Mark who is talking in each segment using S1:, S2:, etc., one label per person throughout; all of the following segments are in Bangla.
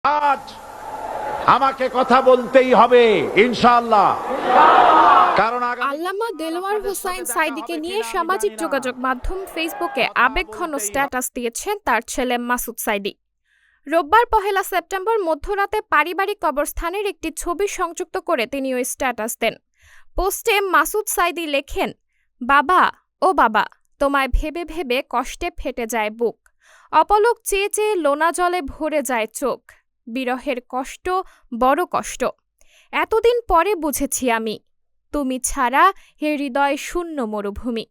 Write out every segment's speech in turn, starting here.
S1: আজ আমাকে কথা বলতেই হবে ইনশাআল্লাহ, কারণ
S2: আল্লামা দেলোয়ার হোসাইন সাঈদীকে নিয়ে সামাজিক যোগাযোগ মাধ্যম ফেসবুকে আবেগঘন স্ট্যাটাস দিয়েছেন তার ছেলে মাসুদ সাঈদী। রোববার ১ সেপ্টেম্বর মধ্যরাতে পারিবারিক কবরস্থানের একটি ছবি সংযুক্ত করে তিনি ওই স্ট্যাটাস দেন। পোস্টে মাসুদ সাঈদী লেখেন, বাবা ও বাবা, তোমায় ভেবে ভেবে কষ্টে ফেটে যায় বুক, অপলক চেয়ে চেয়ে লোনা জলে ভরে যায় চোখ, বিরহের কষ্ট বড় কষ্ট, এতদিন পরে বুঝেছি আমি, তুমি ছাড়া হে হৃদয় শূন্য মরুভূমি।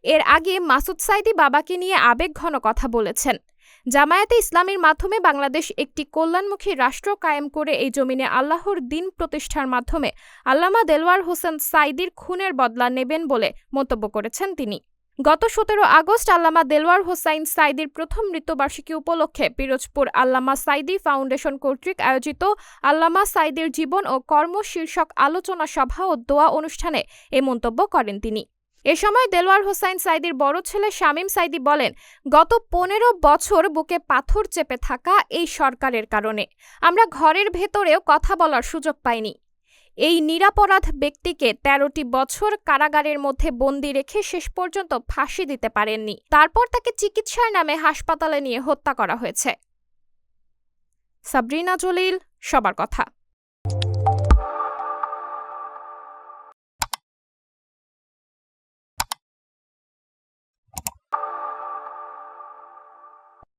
S2: এর আগে মাসুদ সাঈদী বাবাকে নিয়ে আবেগঘন কথা বলেছেন। জামায়াতে ইসলামীর মাধ্যমে বাংলাদেশ একটি কল্যাণমুখী রাষ্ট্র কায়েম করে এই জমিনে আল্লাহর দ্বীন প্রতিষ্ঠার মাধ্যমে আল্লামা দেলোয়ার হোসেন সাঈদীর খুনের বদলা নেবেন বলে মন্তব্য করেছেন তিনি। গত ১৭ আগস্ট আল্লামা দেলোয়ার হোসাইন সাঈদীর প্রথম মৃত্যুবার্ষিকী উপলক্ষে পিরোজপুর আল্লামা সাঈদী ফাউন্ডেশন কর্তৃক আয়োজিত আল্লামা সাঈদীর জীবন ও কর্ম শীর্ষক আলোচনা সভা ও দোয়া অনুষ্ঠানে এ মন্তব্য করেন তিনি। এ সময় দেলোয়ার হোসাইন সাঈদীর বড় ছেলে শামীম সাঈদী বলেন, গত ১৫ বছর বুকে পাথর চেপে থাকা এই সরকারের কারণে আমরা ঘরের ভেতরেও কথা বলার সুযোগ পাইনি। এই নিরাপরাধ ব্যক্তিকে ১৩টি বছর কারাগারের মধ্যে বন্দী রেখে শেষ পর্যন্ত ফাঁসি দিতে পারেননি। তারপর তাকে চিকিৎসার নামে হাসপাতালে নিয়ে হত্যা করা হয়েছে। সাবরিনা জলিল, সবার কথা।